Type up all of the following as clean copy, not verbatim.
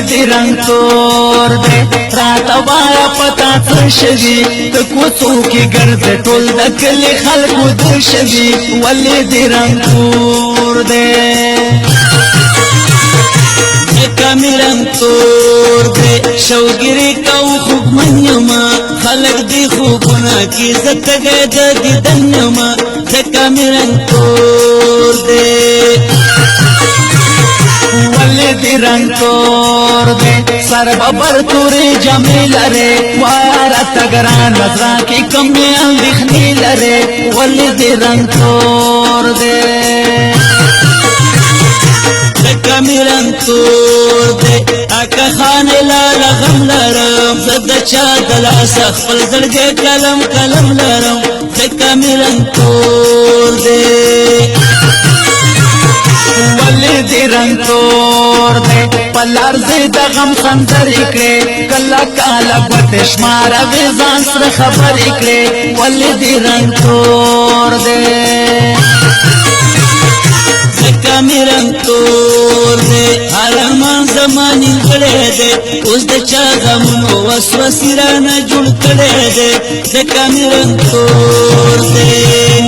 دی رنگ تور دی راتا وایا پتا تشوی تکوڅو کی ګرځ ټول د کلی خلکو دشوی ولی دی رنگ تور دی کمی رنگ تور دی شوگیری کو خوب منیما خلق دی خوبنا کی زتگی دا دیدنما کمی رنگ تور دی ولی دی رنگ تور دی سر ببر توری جمیل رے وارا تگران نظران کی کمی اندخنی لرے ولی دی رنگ تور دی کمی رنگ تور دی اکا خان لالا غم لرم زد چا دلاس خپل زړګي کلم کلم لرم کمی رنگ تور دی ولی دی رنگ تور دی پلار دی دا غم خندر اکڑے کلا کالا بتشمارا ویزان سر خبر اکڑے ولی دی رنگ تور دی کمی رنگ تور دی عالمان زمانی کڑے دے اس دا چا غمونو وسوسی رانا جوڑ کڑے دے کمی رنگ تور دی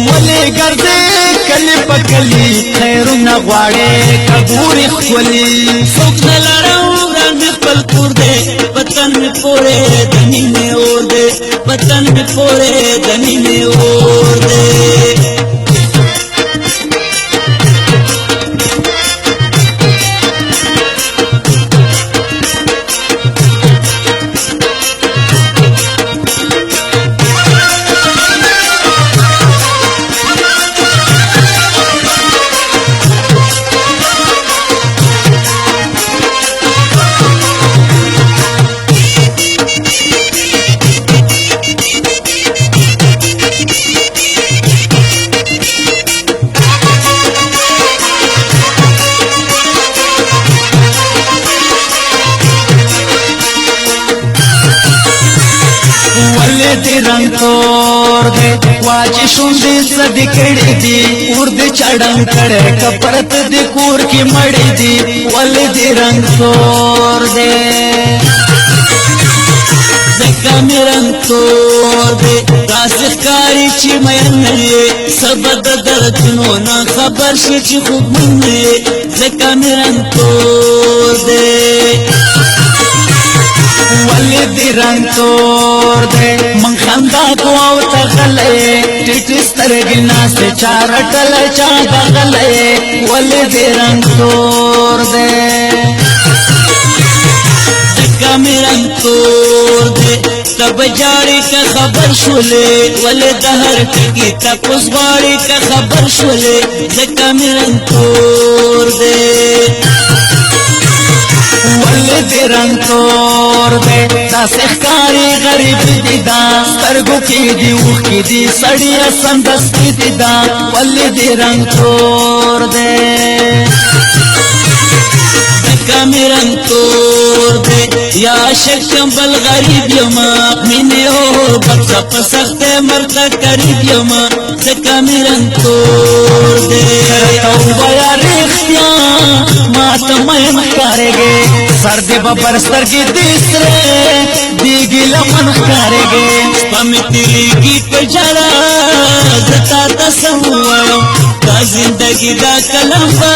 ولی گردے کلی پا کلی خیرون غواڑے کبوری خولی سوک نلارو ران میں پل کور دے پتن میں پورے دنی میں اور دے پتن میں پورے دنی میں اور دے دی رنگ تور دی واجی شوندی زدی کڑی دی اور دی چڑم کڑے کپرت دی کور کی مڑی دی ولی دی رنگ تور دی کمی رنگ تور دی راسخ کاری چی میننی سبد دردنو نا خبر شی چی خوب منی کمی رنگ تور دی ولی دی رنگ تور دی من خندا کو او تغلے ٹیٹس ترگی ناستے چارٹل چاہ غلے ولی دی رنگ تور دی کمی رنگ تور دی تب جاری کا خبر شولے ولی دہر ٹکی تپس باری کا خبر شولے کمی رنگ تور دی ولی دی رنگ تور دی دا سخکاری غریب دی دا سترگو کی دی اوخ کی دی سڑی سندستی دی دا ولی دی رنگ تور دی کمی رنگ تور دی یا شکم بل غریب یما مینی ہو بکا پسخت مرتا قریب یما کمی رنگ تور دی توبہ یا ریختیا مات مہم کارے گے سردی ببر سترگی دیسرے دیگی لمن کارے گے پمیتری کی پجارا زتا تسوائم دا زندگی دا کلم با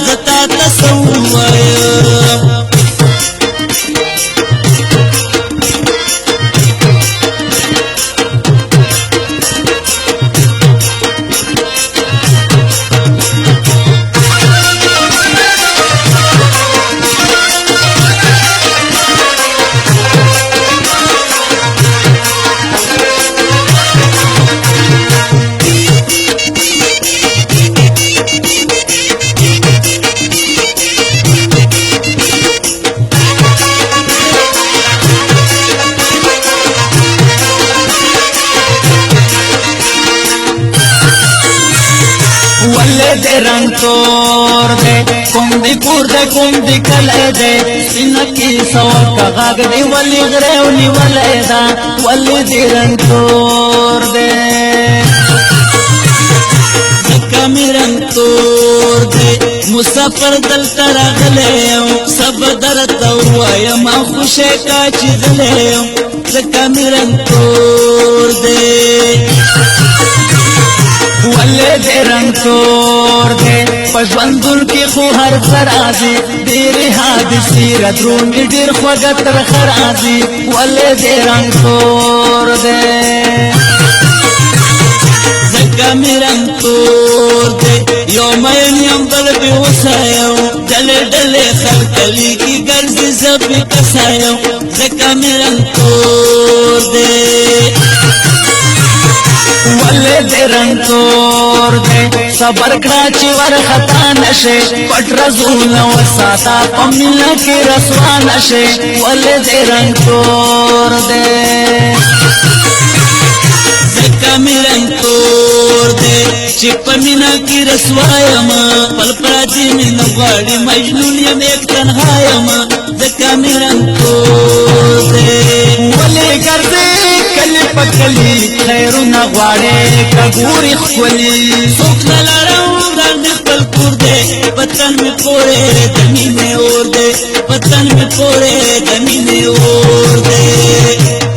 زتا تسوائم دے رنگ تور دے کم دی کور دے کم دی کلے دے سنکی سور کا غاگ دی ولی غریونی ولی دا ولی دی رنگ تور دے کمی رنگ تور دے مسافر دلته راغلی یم سبا درته ووایم خوشی کا چې غلی یم ځکه مې رنګ تور دی ولې دې رنګ تور دی په ژوندون کې خو هر څه راځي ډېرې حادثې راتلونکي ډېر خوږه ترخه راځي ولې دې رنګ تور دی ځکه مې رنګ تور دی یو مین یم بل بېوسه یم ډلې ډلې خلک لیکي ګرځي زه بېکسه یم ځکه مې رنګ تور دی ولې دې رنګ تور دی صبر کړه چې ورخطا نشې پټ رزونه وساته په مینه کې رسوا نشې ولې دې رنګ تور دی ځکه مې رنګ تور دی چې په مینه کې رسوا یم پل پراتی مې نه غواړي مجنون یم یک تنها یم ځکه مې رنګ تور دی ولې ګرځې کلی په کلی خیرونه غواړې که ګورې ښکلي څوک نه لرم ځان مې خپل کور دی په تن مې پورې د مینې اور دی په تن مې پورې د مینې اور دی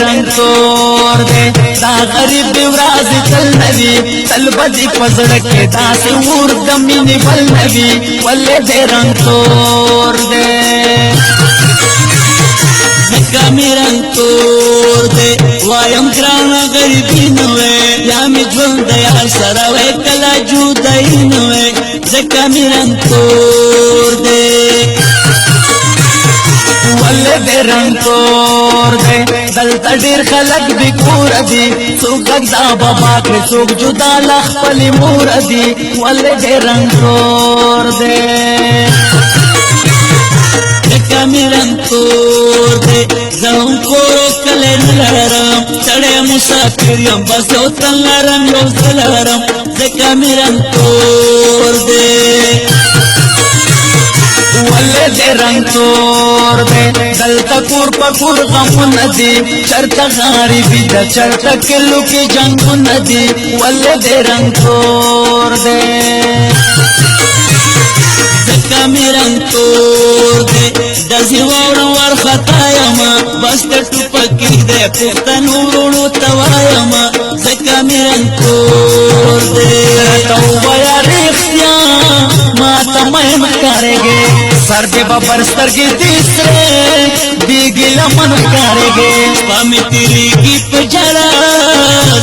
رنگ تور دے دا غریب ورازی تل نوی تل بدی پزڑ کے دا سی اور دمینی بل نوی ولے دے رنگ تور دے ځکه مې رنګ تور دی وایم ګرانه غریبي نه وی یا مې ژوند د یار سره وی کله جدایي نه وی ځکه مې رنګ تور دی ولې دې رنګ تور دی دلته ډېر خلک بې کوره دي څوک دا بابا کړي څوک جدا له خپلې مور دي ولې دې رنګ تور دی ځکه مې رنګ تور دی زه هم کور کلی نه لرم سړی مسافر یم بس یو تن لرم یو څه لرم ځکه مې رنګ تور دی ولې دې رنګ تور دی دلته کور په کور غمونه دي چرته غریبي ده چرته کلو کې جنګونه دي ولې دې رنګ تور دی ځکه مې رنګ تور دی ډزې واورم وارخطا یم بس د ټوپکې دی پښتنو وروڼو ته وایم ځکه مې رنګ تور دی ته ووایه رښتیا ماته مه ښکارېږې سر دې ببر سترګې دې سرې دیګې لمن ښکارېږې شپه مې تېرېږي په ژړا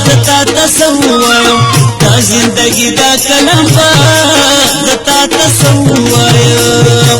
زه تا ته څه ووایم دا زندګي دا کلم به زه تا ته څه ووایم